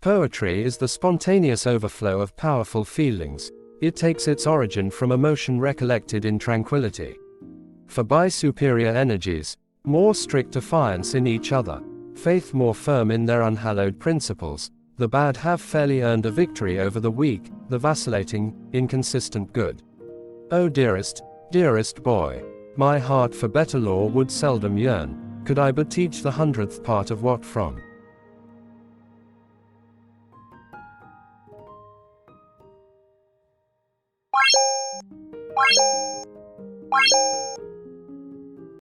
Poetry is the spontaneous overflow of powerful feelings. It takes its origin from emotion recollected in tranquility. For by superior energies, more strict affiance in each other, faith more firm in their unhallowed principles, the bad have fairly earned a victory over the weak, the vacillating, inconsistent good. O dearest, dearest boy, my heart for better lore would seldom yearn, could I but teach the 100th part of what from Bye.